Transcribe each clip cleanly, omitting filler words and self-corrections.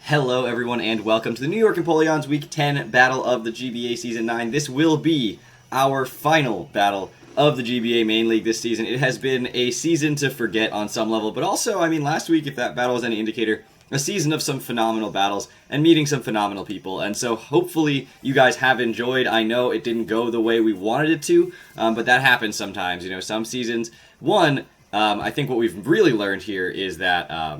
Hello everyone and welcome to the New York Empoleon's Week 10 Battle of the GBA Season 9. This will be our final battle of the GBA Main League this season. It has been a season to forget on some level, but also, last week, if that battle was any indicator, a season of some phenomenal battles and meeting some phenomenal people. And so hopefully you guys have enjoyed. I know it didn't go the way we wanted it to, but that happens sometimes. You know, some seasons. I think what we've really learned here is that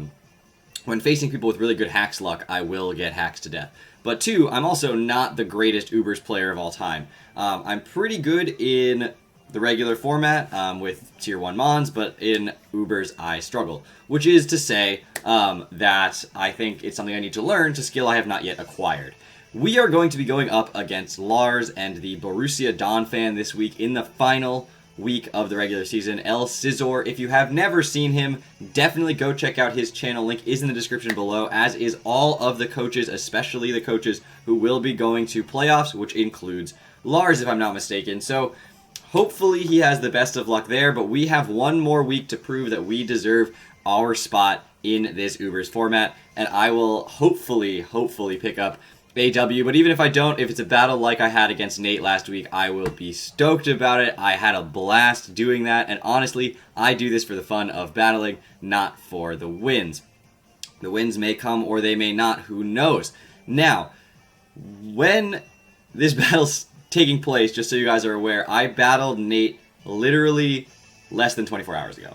when facing people with really good hacks luck, I will get hacks to death. But two, I'm also not the greatest Ubers player of all time. I'm pretty good in the regular format with Tier 1 Mons, but in Ubers I struggle. Which is to say that I think it's something I need to learn to skill I have not yet acquired. We are going to be going up against Lars and the Borussia Donphan this week in the final week of the regular season. El Scizor, if you have never seen him, definitely go check out his channel. Link is in the description below, as is all of the coaches, especially the coaches who will be going to playoffs, which includes Lars, if I'm not mistaken. So hopefully he has the best of luck there, but we have one more week to prove that we deserve our spot in this Ubers format, and I will hopefully pick up AW, but even if I don't, if it's a battle like I had against Nate last week, I will be stoked about it. I had a blast doing that, and honestly, I do this for the fun of battling, not for the wins. The wins may come or they may not, who knows. Now, when this battle's taking place, just so you guys are aware, I battled Nate literally less than 24 hours ago.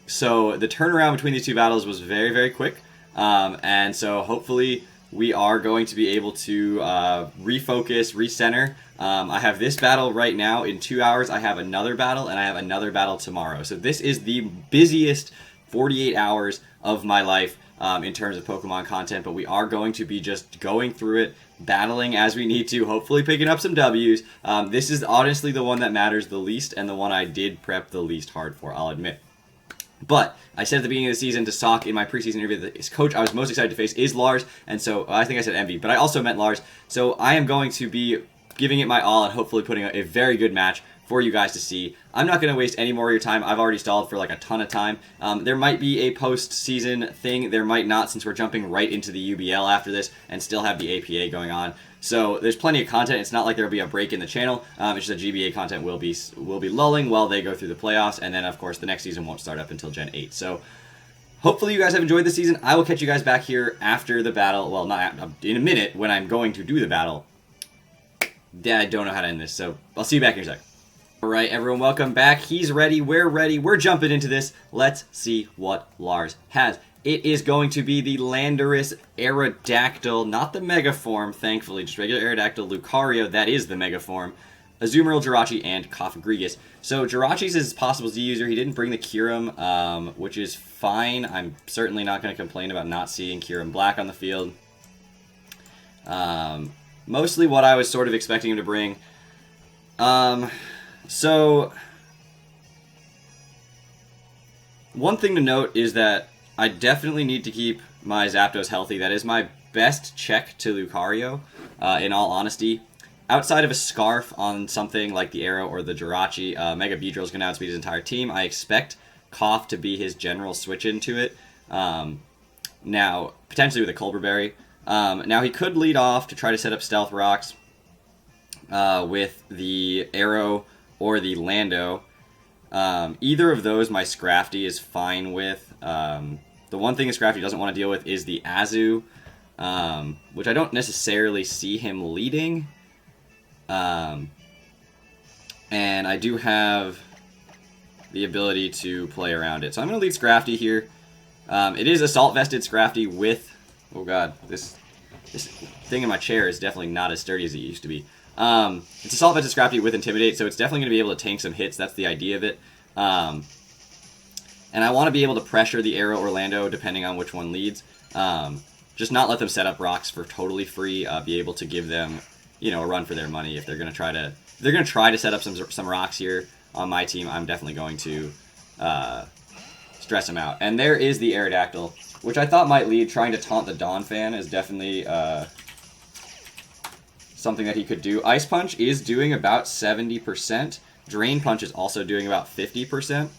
So the turnaround between these two battles was very, very quick, and so hopefully we are going to be able to refocus, recenter. I have this battle right now. In 2 hours, I have another battle, and I have another battle tomorrow. So this is the busiest 48 hours of my life in terms of Pokemon content, but we are going to be just going through it, battling as we need to, hopefully picking up some Ws. This is honestly the one that matters the least, and the one I did prep the least hard for, I'll admit. But I said at the beginning of the season to Sock in my preseason interview that his coach I was most excited to face is Lars, and so I think I said Envy, but I also meant Lars. So I am going to be giving it my all and hopefully putting a very good match for you guys to see. I'm not going to waste any more of your time. I've already stalled for like a ton of time. There might be a post-season thing. There might not, since we're jumping right into the UBL after this and still have the APA going on. So there's plenty of content. It's not like there'll be a break in the channel. It's just that GBA content will be lulling while they go through the playoffs, and then of course the next season won't start up until Gen 8. So hopefully you guys have enjoyed the season. I will catch you guys back here after the battle. Well, not in a minute when I'm going to do the battle. I don't know how to end this, so I'll see you back in a sec. Alright, everyone, welcome back. He's ready, we're jumping into this. Let's see what Lars has. It is going to be the Landorus Aerodactyl, not the Mega Form, thankfully, just regular Aerodactyl Lucario, that is the Mega Form, Azumarill, Jirachi, and Cofagrigus. So Jirachi's is possible Z user. He didn't bring the Kyurem, which is fine. I'm certainly not going to complain about not seeing Kyurem Black on the field. Mostly what I was sort of expecting him to bring. So one thing to note is that I definitely need to keep my Zapdos healthy. That is my best check to Lucario, in all honesty. Outside of a Scarf on something like the Arrow or the Jirachi, Mega Beedrill is going to outspeed his entire team. I expect Cough to be his general switch into it. Now, potentially with a Culber Berry. Now, he could lead off to try to set up Stealth Rocks with the Arrow or the Lando. Either of those my Scrafty is fine with. The one thing a Scrafty doesn't want to deal with is the Azu, which I don't necessarily see him leading. And I do have the ability to play around it. So I'm going to lead Scrafty here. It is Assault Vested Scrafty with... Oh god, this thing in my chair is definitely not as sturdy as it used to be. It's Assault Vested Scrafty with Intimidate, so it's definitely going to be able to tank some hits. That's the idea of it. And I want to be able to pressure the Arrow Orlando depending on which one leads. Just not let them set up rocks for totally free. Be able to give them, you know, a run for their money if they're going to try to. If they're going to try to set up some rocks here on my team, I'm definitely going to stress them out. And there is the Aerodactyl, which I thought might lead. Trying to taunt the Donphan is definitely something that he could do. Ice Punch is doing about 70%. Drain Punch is also doing about 50%.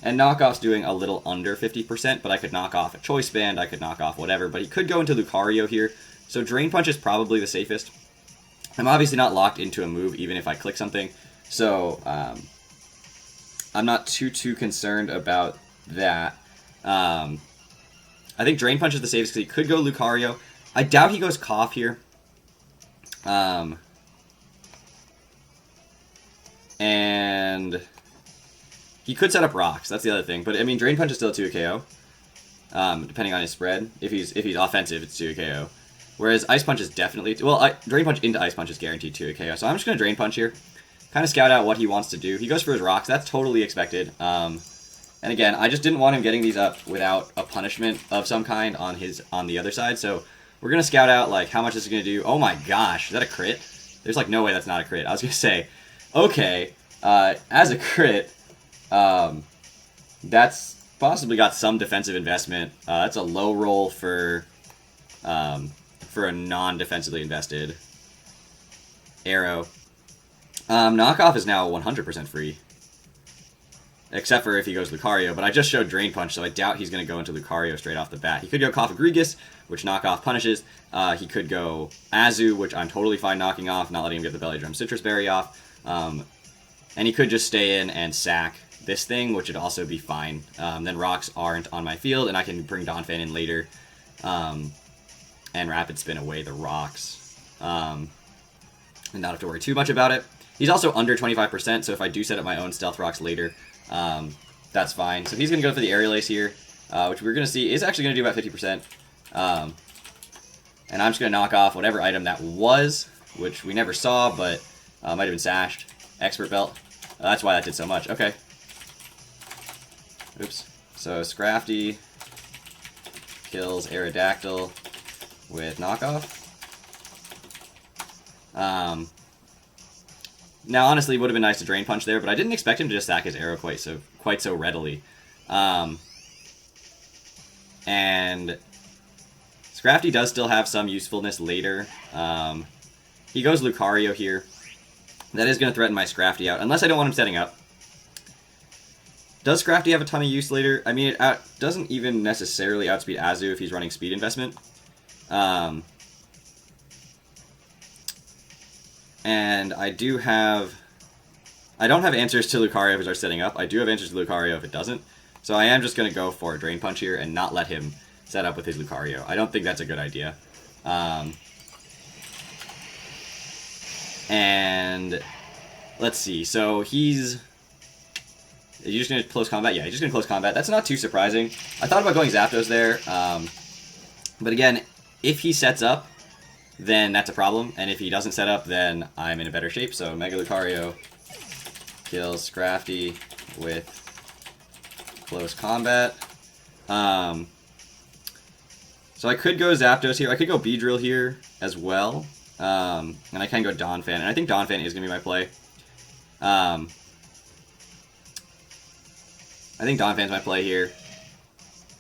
And knockoff's doing a little under 50%, but I could knock off a Choice Band, I could knock off whatever, but he could go into Lucario here, so Drain Punch is probably the safest. I'm obviously not locked into a move even if I click something, so I'm not too concerned about that. I think Drain Punch is the safest because he could go Lucario. I doubt he goes Cough here. And he could set up Rocks. That's the other thing. But I mean, Drain Punch is still a 2 KO, depending on his spread. If he's offensive, it's 2 KO. Whereas Ice Punch is definitely Drain Punch into Ice Punch is guaranteed 2 KO. So I'm just gonna Drain Punch here, kind of scout out what he wants to do. He goes for his Rocks. That's totally expected. And again, I just didn't want him getting these up without a punishment of some kind on the other side. So we're gonna scout out like how much this is gonna do. Oh my gosh, is that a crit? There's like no way that's not a crit. I was gonna say, okay, as a crit. That's possibly got some defensive investment. That's a low roll for a non-defensively invested arrow. Knockoff is now 100% free, except for if he goes Lucario. But I just showed Drain Punch, so I doubt he's going to go into Lucario straight off the bat. He could go Cofagrigus, which knockoff punishes. He could go Azu, which I'm totally fine knocking off, not letting him get the Belly Drum Citrus Berry off. And he could just stay in and sack this thing, which would also be fine. Then Rocks aren't on my field, and I can bring Donphan in later and Rapid Spin away the Rocks. And not have to worry too much about it. He's also under 25%, so if I do set up my own Stealth Rocks later, that's fine. So he's going to go for the Aerial Ace here, which we're going to see is actually going to do about 50%. And I'm just going to knock off whatever item that was, which we never saw, but might have been Sashed. Expert Belt. That's why that did so much. Okay. Oops. So Scrafty kills Aerodactyl with knockoff. Now, honestly, it would have been nice to Drain Punch there, but I didn't expect him to just sack his arrow quite so readily. And Scrafty does still have some usefulness later. He goes Lucario here. That is going to threaten my Scrafty out, unless I don't want him setting up. Does Scrafty have a ton of use later? I mean, it doesn't even necessarily outspeed Azu if he's running speed investment. And I don't have answers to Lucario if it starts setting up. I do have answers to Lucario if it doesn't. So I am just going to go for a Drain Punch here and not let him set up with his Lucario. I don't think that's a good idea. And let's see. So he's... Are you just going to close combat? Yeah, he's just going to close combat. That's not too surprising. I thought about going Zapdos there. But again, if he sets up, then that's a problem. And if he doesn't set up, then I'm in a better shape. So Mega Lucario kills Scrafty with close combat. So I could go Zapdos here. I could go Beedrill here as well. And I can go Donphan. And I think Donphan is going to be my play. I think Donphan's my play here.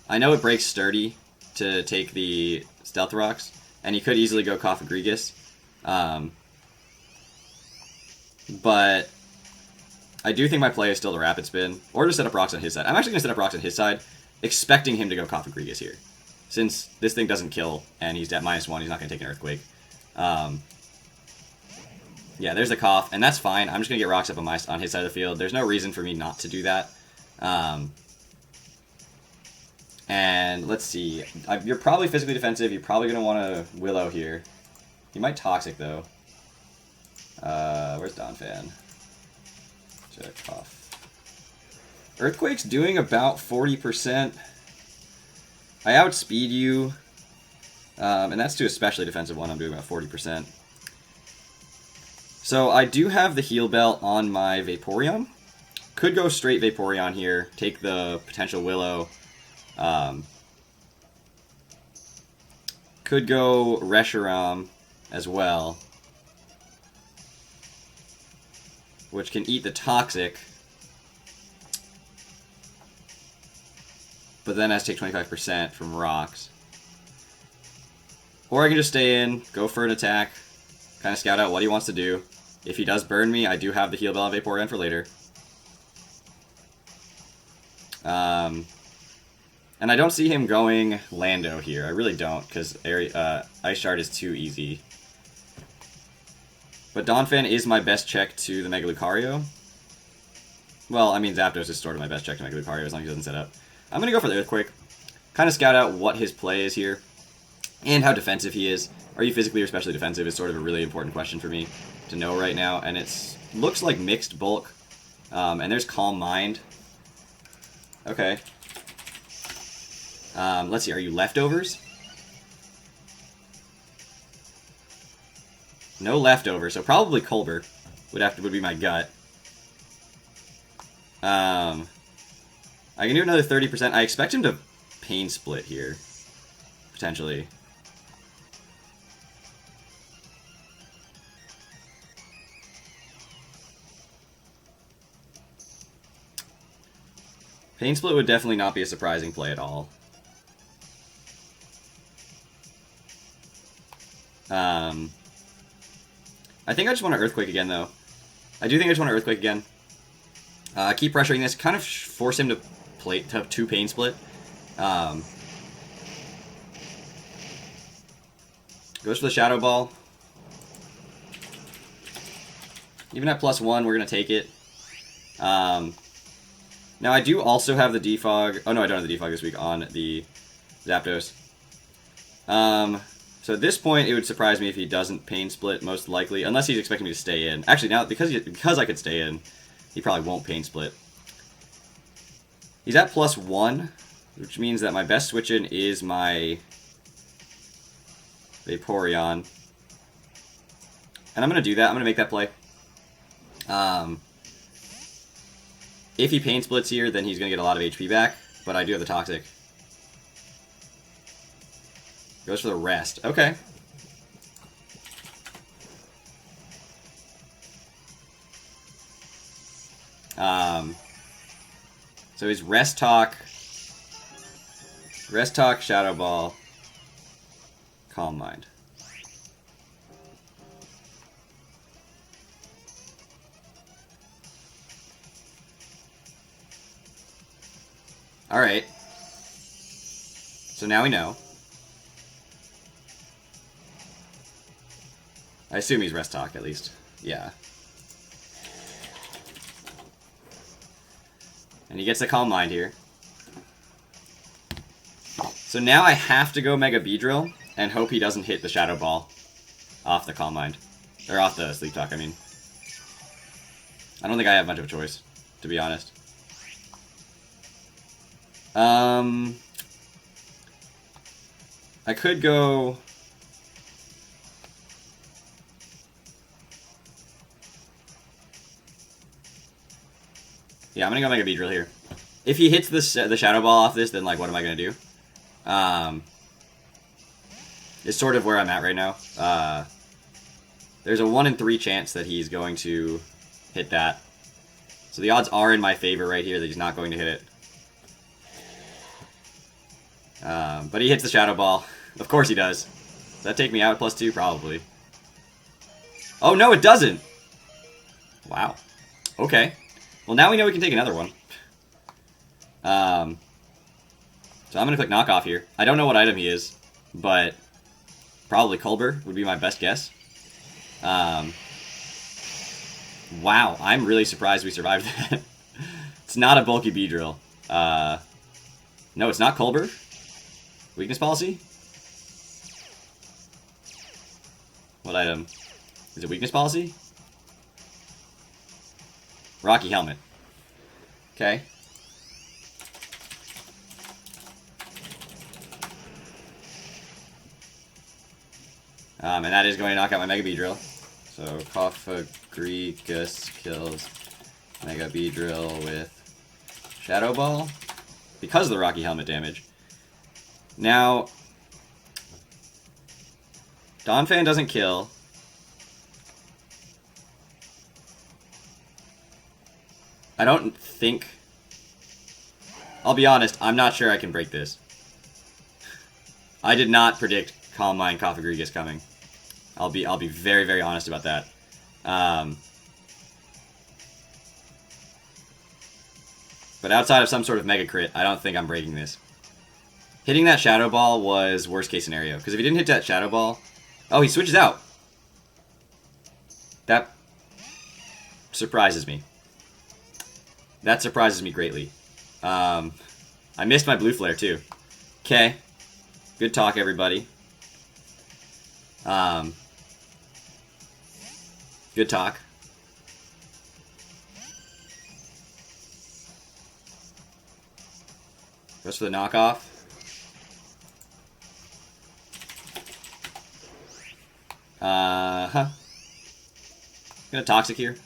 I know it breaks Sturdy to take the Stealth Rocks. And he could easily go Cofagrigus. But I do think my play is still to Rapid Spin. Or to set up Rocks on his side. I'm actually going to set up Rocks on his side, expecting him to go Cofagrigus here. Since this thing doesn't kill, and he's at -1, he's not going to take an Earthquake. Yeah, there's the Cough, and that's fine. I'm just going to get Rocks up on his side of the field. There's no reason for me not to do that. And let's see. You're probably physically defensive. You're probably going to want to Willow here. He might Toxic, though. Where's Donphan? Check off. Earthquake's doing about 40%. I outspeed you. And that's to a especially defensive one. I'm doing about 40%. So I do have the Heal Belt on my Vaporeon. Could go straight Vaporeon here. Take the potential Willow. Could go Reshiram as well, which can eat the Toxic, but then has to take 25% from Rocks. Or I can just stay in, go for an attack, kind of scout out what he wants to do. If he does burn me, I do have the Heal Bell on Vaporeon for later. And I don't see him going Lando here. I really don't, because Ice Shard is too easy. But Donphan is my best check to the Mega Lucario. Well, I mean, Zapdos is sort of my best check to Mega Lucario as long as he doesn't set up. I'm going to go for the Earthquake. Kind of scout out what his play is here. And how defensive he is. Are you physically or especially defensive is sort of a really important question for me to know right now. And it looks like mixed bulk. And there's Calm Mind. Okay. Let's see, are you leftovers? No leftovers, so probably Colbur would be my gut. I can do another 30%. I expect him to Pain Split here, potentially. Pain Split would definitely not be a surprising play at all. I think I just want to Earthquake again, though. I do think I just want to Earthquake again. Keep pressuring this. Kind of force him to play to 2 Pain Split. Goes for the Shadow Ball. Even at +1, we're going to take it. Now, I do also have the Defog. Oh, no, I don't have the Defog this week on the Zapdos. So at this point, it would surprise me if he doesn't Pain Split, most likely, unless he's expecting me to stay in. Actually, now, because I could stay in, he probably won't Pain Split. He's at +1, which means that my best switch-in is my Vaporeon. And I'm going to do that. I'm going to make that play. If he Pain Splits here, then he's going to get a lot of HP back, but I do have the Toxic. Goes for the Rest. Okay. So he's Rest Talk, Shadow Ball, Calm Mind. Alright. So now we know. I assume he's Rest Talk, at least. Yeah. And he gets the Calm Mind here. So now I have to go Mega Beedrill and hope he doesn't hit the Shadow Ball off the Calm Mind. Or off the Sleep Talk, I mean. I don't think I have much of a choice, to be honest. I could go... Yeah, I'm gonna go Mega Beedrill here. If he hits the Shadow Ball off this, then, like, what am I gonna do? It's sort of where I'm at right now. There's a 1 in 3 chance that he's going to hit that. So the odds are in my favor right here that he's not going to hit it. But he hits the Shadow Ball. Of course he does. Does that take me out at +2? Probably. Oh, no, it doesn't! Wow. Okay. Well, now we know we can take another one. So I'm going to click Knockoff here. I don't know what item he is, but probably Colbur would be my best guess. Wow, I'm really surprised we survived that. It's not a bulky Beedrill. No, it's not Colbur. Weakness Policy? What item? Is it Weakness Policy? Rocky Helmet. Okay. And that is going to knock out my Mega Beedrill. So, Cofagrigus kills Mega Beedrill with Shadow Ball because of the Rocky Helmet damage. Now, Donphan doesn't kill. I don't think... I'll be honest, I'm not sure I can break this. I did not predict Calm Mind Cofagrigus coming. I'll be very, very honest about that. But But outside of some sort of mega crit, I don't think I'm breaking this. Hitting that Shadow Ball was worst case scenario. Because if he didn't hit that Shadow Ball... Oh, he switches out. That surprises me. That surprises me greatly. I missed my blue flare too. Okay. Good talk, everybody. Good talk. Goes for the knockoff. Gonna Toxic here.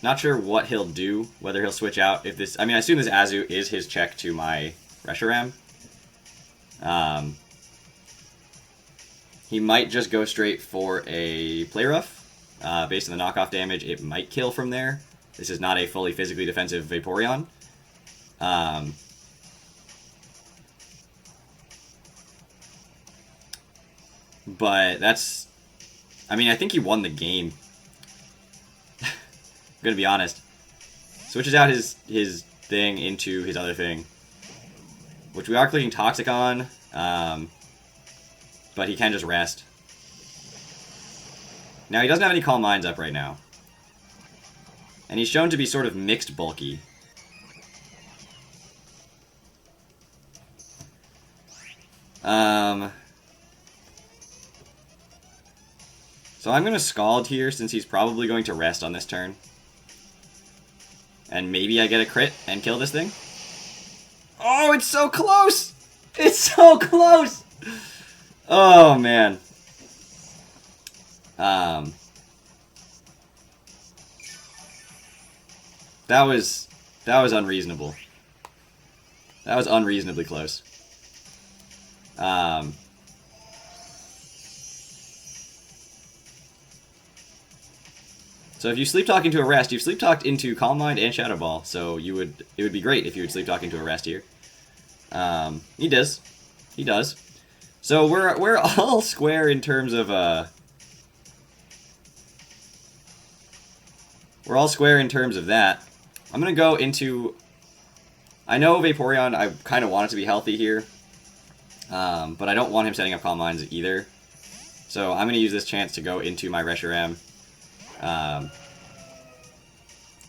Not sure what he'll do, whether he'll switch out if this... I mean, I assume this Azu is his check to my Reshiram. He might just go straight for a Play Rough. Based on the knockoff damage, it might kill from there. This is not a fully physically defensive Vaporeon. But that's... I mean, I think he won the game. I'm gonna be honest. Switches out his thing into his other thing. Which we are clicking Toxic on. But he can just rest. Now, he doesn't have any Calm Minds up right now. And he's shown to be sort of mixed bulky. So I'm going to Scald here since he's probably going to rest on this turn. And maybe I get a crit and kill this thing. Oh, it's so close! It's so close! Oh, man. That was unreasonable. That was unreasonably close. So if you sleep talk into a rest, you've sleep talked into Calm Mind and Shadow Ball. So it would be great if you would sleep talk into a rest here. He does. He does. So we're all square in terms of we're all square in terms of that. I'm gonna go into... I know Vaporeon, I kind of want it to be healthy here. But I don't want him setting up Calm Minds either. So I'm gonna use this chance to go into my Reshiram.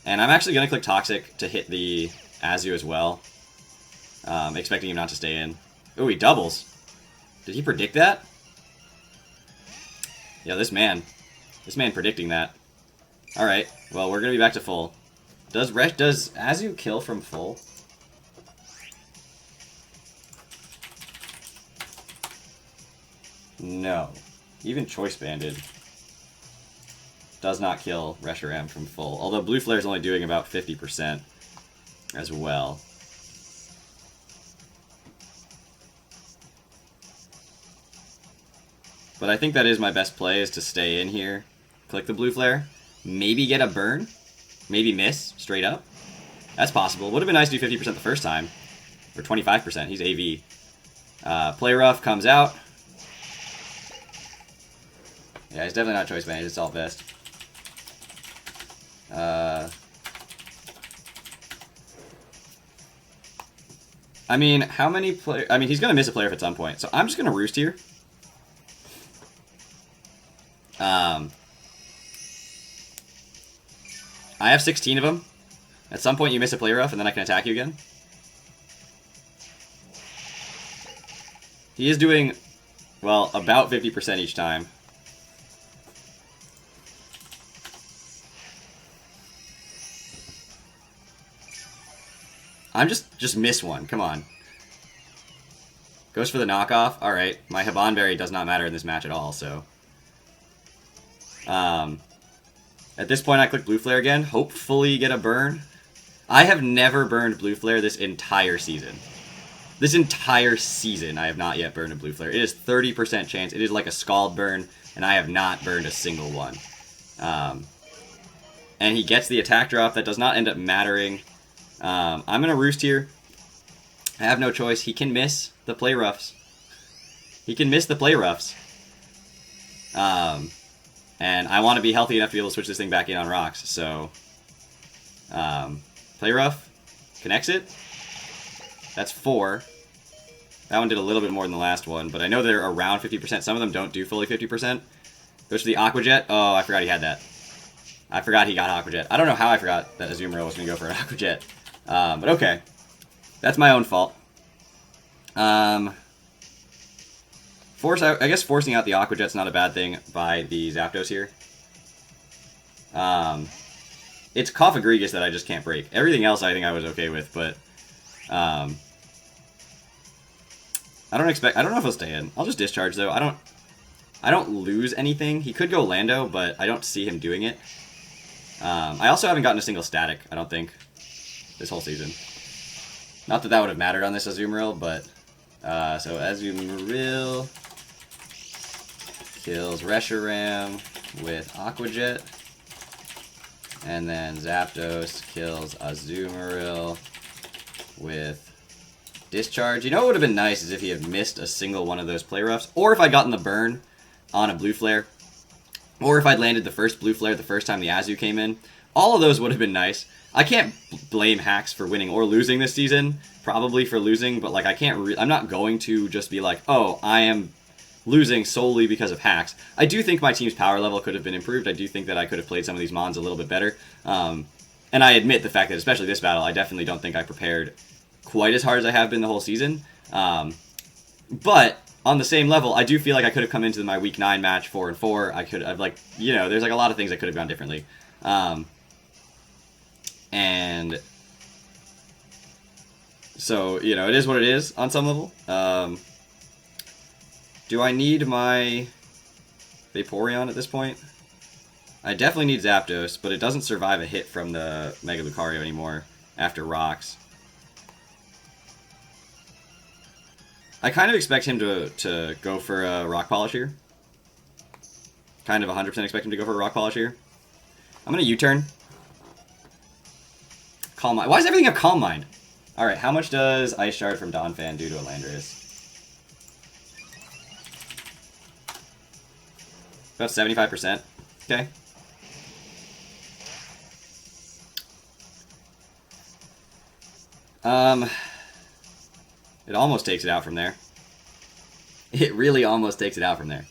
And I'm actually going to click Toxic to hit the Azu as well. Expecting him not to stay in. Ooh, he doubles. Did he predict that? Yeah, this man predicting that. Alright, well, we're going to be back to full. Does Azu kill from full? No. Even Choice Banded does not kill Reshiram from full. Although Blue Flare is only doing about 50% as well. But I think that is my best play, is to stay in here, click the Blue Flare, maybe get a burn, maybe miss straight up. That's possible. Would have been nice to do 50% the first time. Or 25%. He's AV. Play Rough comes out. Yeah, he's definitely not Choice Banded. It's all best. I mean, how many players... I mean, he's going to miss a player at some point, so I'm just going to Roost here. I have 16 of them. At some point you miss a Play Rough, and then I can attack you again. He is doing, well, about 50% each time. I'm just miss one. Come on. Goes for the knockoff. Alright. My Habanberry does not matter in this match at all, so... At this point I click Blue Flare again. Hopefully get a burn. I have never burned Blue Flare this entire season. This entire season I have not yet burned a Blue Flare. It is 30% chance. It is like a Scald burn, and I have not burned a single one. And he gets the attack drop. That does not end up mattering. I'm going to Roost here. I have no choice. He can miss the Play Roughs. He can miss the Play Roughs. And I want to be healthy enough to be able to switch this thing back in on rocks. So, Play Rough. Connects it. That's 4. That one did a little bit more than the last one, but I know they're around 50%. Some of them don't do fully 50%. Goes to the Aqua Jet. Oh, I forgot he had that. I forgot he got Aqua Jet. I don't know how I forgot that Azumarill was going to go for an Aqua Jet. But okay. That's my own fault. I guess forcing out the Aqua Jet's not a bad thing by the Zapdos here. It's Coffagrigus that I just can't break. Everything else I think I was okay with, but I don't know if he'll stay in. I'll just discharge though. I don't lose anything. He could go Lando, but I don't see him doing it. I also haven't gotten a single static, I don't think, this whole season. Not that that would have mattered on this Azumarill, but so Azumarill kills Reshiram with Aqua Jet. And then Zapdos kills Azumarill with Discharge. You know what would have been nice is if he had missed a single one of those play roughs, or if I'd gotten the burn on a Blue Flare, or if I'd landed the first Blue Flare the first time the Azu came in. All of those would have been nice. I can't blame hacks for winning or losing this season, probably for losing, but like I'm not going to just be like, oh, I am losing solely because of hacks. I do think my team's power level could have been improved. I do think that I could have played some of these Mons a little bit better. And I admit the fact that, especially this battle, I definitely don't think I prepared quite as hard as I have been the whole season. But on the same level, I do feel like I could have come into my Week 9 match 4-4. I could have, like, you know, there's like a lot of things that could have gone differently. And so, you know, it is what it is on some level. Do I need my Vaporeon at this point? I definitely need Zapdos, but it doesn't survive a hit from the Mega Lucario anymore after Rocks. I kind of expect him to go for a Rock Polish here. Kind of 100% expect him to go for a Rock Polish here. I'm going to U-turn. Calm Mind. Why does everything have Calm Mind? Alright, how much does Ice Shard from Donphan do to a Landorus? About 75%. Okay. It almost takes it out from there. It really almost takes it out from there.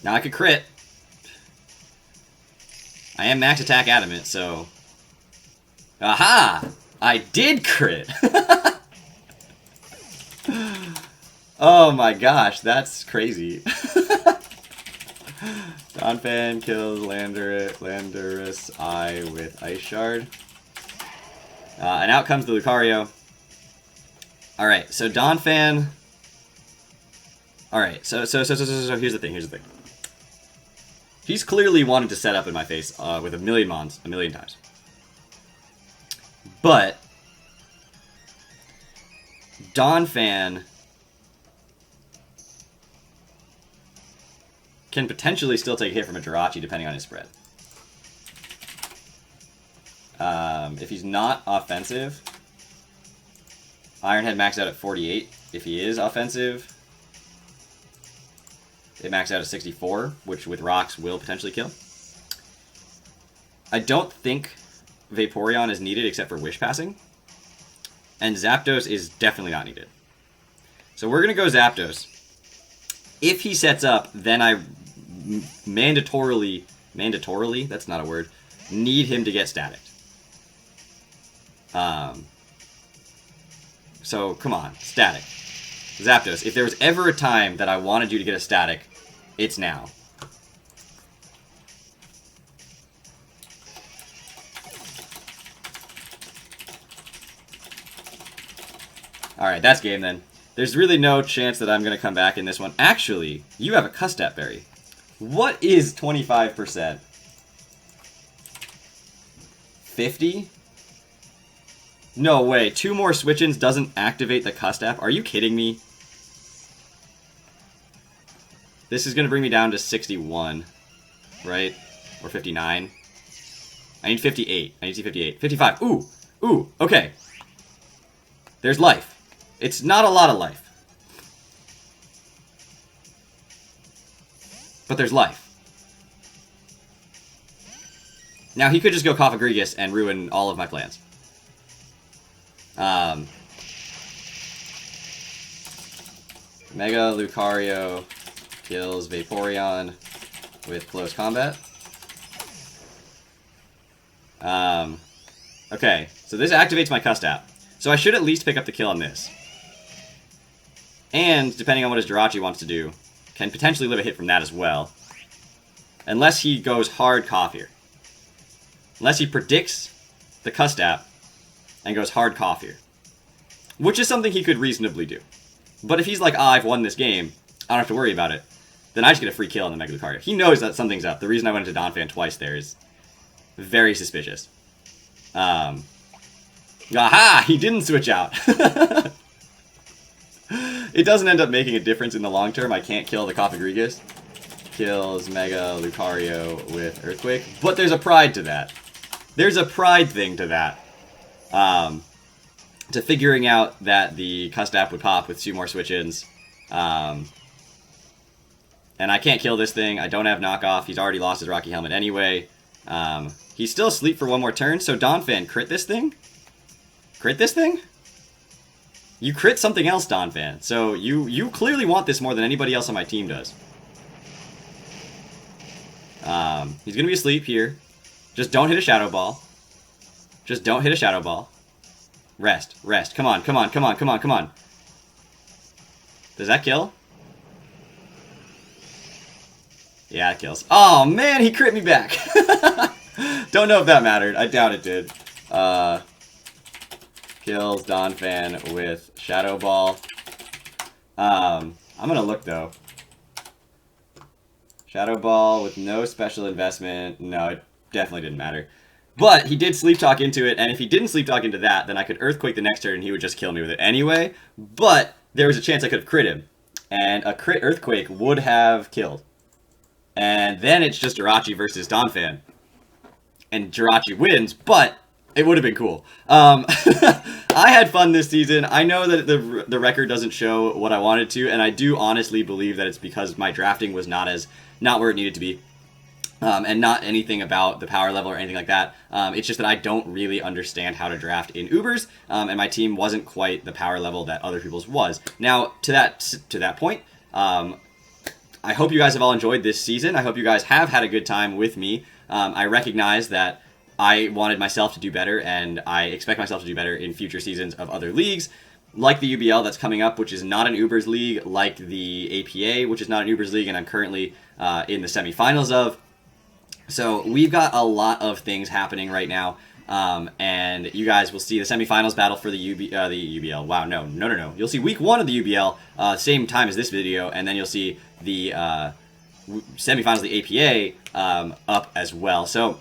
Now I could crit. I am max attack adamant, so... Aha! I did crit! Oh my gosh, that's crazy. Donphan kills Landorus I with Ice Shard. And out comes the Lucario. Alright, so Donphan... Alright, so here's the thing, He's clearly wanted to set up in my face with a million Mons, a million times. But... Donphan... can potentially still take a hit from a Jirachi depending on his spread. If he's not offensive, Ironhead maxed out at 48. If he is offensive, it maxed out at 64, which with rocks will potentially kill. I don't think Vaporeon is needed except for Wish Passing, and Zapdos is definitely not needed. So we're going to go Zapdos. If he sets up, then I mandatorily, that's not a word, need him to get static. So, come on, static. Zapdos, if there was ever a time that I wanted you to get a static, it's now. Alright, that's game then. There's really no chance that I'm going to come back in this one. Actually, you have a Custap Berry. What is 25%? 50? No way. 2 more switch-ins doesn't activate the Custap? Are you kidding me? This is going to bring me down to 61, right? Or 59. I need 58. I need to see 58. 55. Ooh! Ooh, okay. There's life. It's not a lot of life. But there's life. Now, he could just go Cofagrigus and ruin all of my plans. Mega Lucario kills Vaporeon with close combat. Okay, so this activates my Custap. So I should at least pick up the kill on this. And, depending on what his Jirachi wants to do, can potentially live a hit from that as well. Unless he goes hard Cough here. Unless he predicts the Custap and goes hard Cough here. Which is something he could reasonably do. But if he's like, I've won this game, I don't have to worry about it, then I just get a free kill on the Mega Lucario. He knows that something's up. The reason I went into Donphan twice there is very suspicious. Aha! He didn't switch out. It doesn't end up making a difference in the long term. I can't kill the Cofagrigus. Kills Mega Lucario with Earthquake. But there's a pride to that. There's a pride thing to that. To figuring out that the Custap would pop with 2 more switch-ins. And I can't kill this thing. I don't have knockoff. He's already lost his Rocky Helmet anyway. He's still asleep for 1 more turn. So Donphan, crit this thing? Crit this thing? You crit something else, Donphan. So you clearly want this more than anybody else on my team does. He's going to be asleep here. Just don't hit a Shadow Ball. Just don't hit a Shadow Ball. Rest. Rest. Come on, come on, come on, come on, come on. Does that kill? Yeah, it kills. Oh, man, he crit me back. Don't know if that mattered. I doubt it did. Kills Donphan with Shadow Ball. I'm going to look, though. Shadow Ball with no special investment. No, it definitely didn't matter. But he did Sleep Talk into it, and if he didn't Sleep Talk into that, then I could Earthquake the next turn and he would just kill me with it anyway. But there was a chance I could have crit him. And a crit Earthquake would have killed. And then it's just Jirachi versus Donphan. And Jirachi wins, but it would have been cool. I had fun this season. I know that the record doesn't show what I wanted to, and I do honestly believe that it's because my drafting was not where it needed to be. And not anything about the power level or anything like that. It's just that I don't really understand how to draft in Ubers, and my team wasn't quite the power level that other people's was. Now, to that point, I hope you guys have all enjoyed this season. I hope you guys have had a good time with me. I recognize that I wanted myself to do better, and I expect myself to do better in future seasons of other leagues, like the UBL that's coming up, which is not an Ubers league, like the APA, which is not an Ubers league, and I'm currently in the semifinals of. So we've got a lot of things happening right now, and you guys will see the semifinals battle for the UBL. Wow, no. You'll see week 1 of the UBL, same time as this video, and then you'll see the semifinals of the APA up as well. So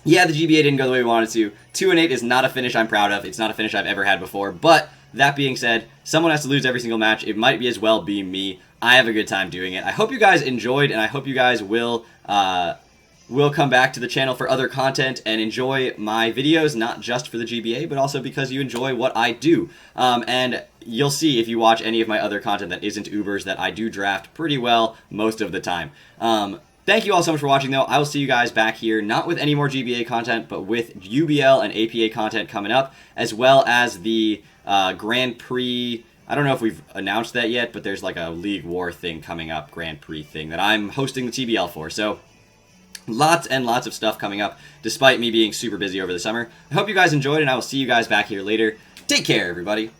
yeah, the GBA didn't go the way we wanted to. 2-8 is not a finish I'm proud of. It's not a finish I've ever had before. But that being said, someone has to lose every single match. It might be as well be me. I have a good time doing it. I hope you guys enjoyed, and I hope you guys will come back to the channel for other content and enjoy my videos, not just for the GBA, but also because you enjoy what I do. And you'll see if you watch any of my other content that isn't Ubers that I do draft pretty well most of the time. Thank you all so much for watching, though. I will see you guys back here, not with any more GBA content, but with UBL and APA content coming up, as well as the Grand Prix. I don't know if we've announced that yet, but there's like a League War thing coming up, Grand Prix thing, that I'm hosting the TBL for. So lots and lots of stuff coming up, despite me being super busy over the summer. I hope you guys enjoyed, and I will see you guys back here later. Take care, everybody.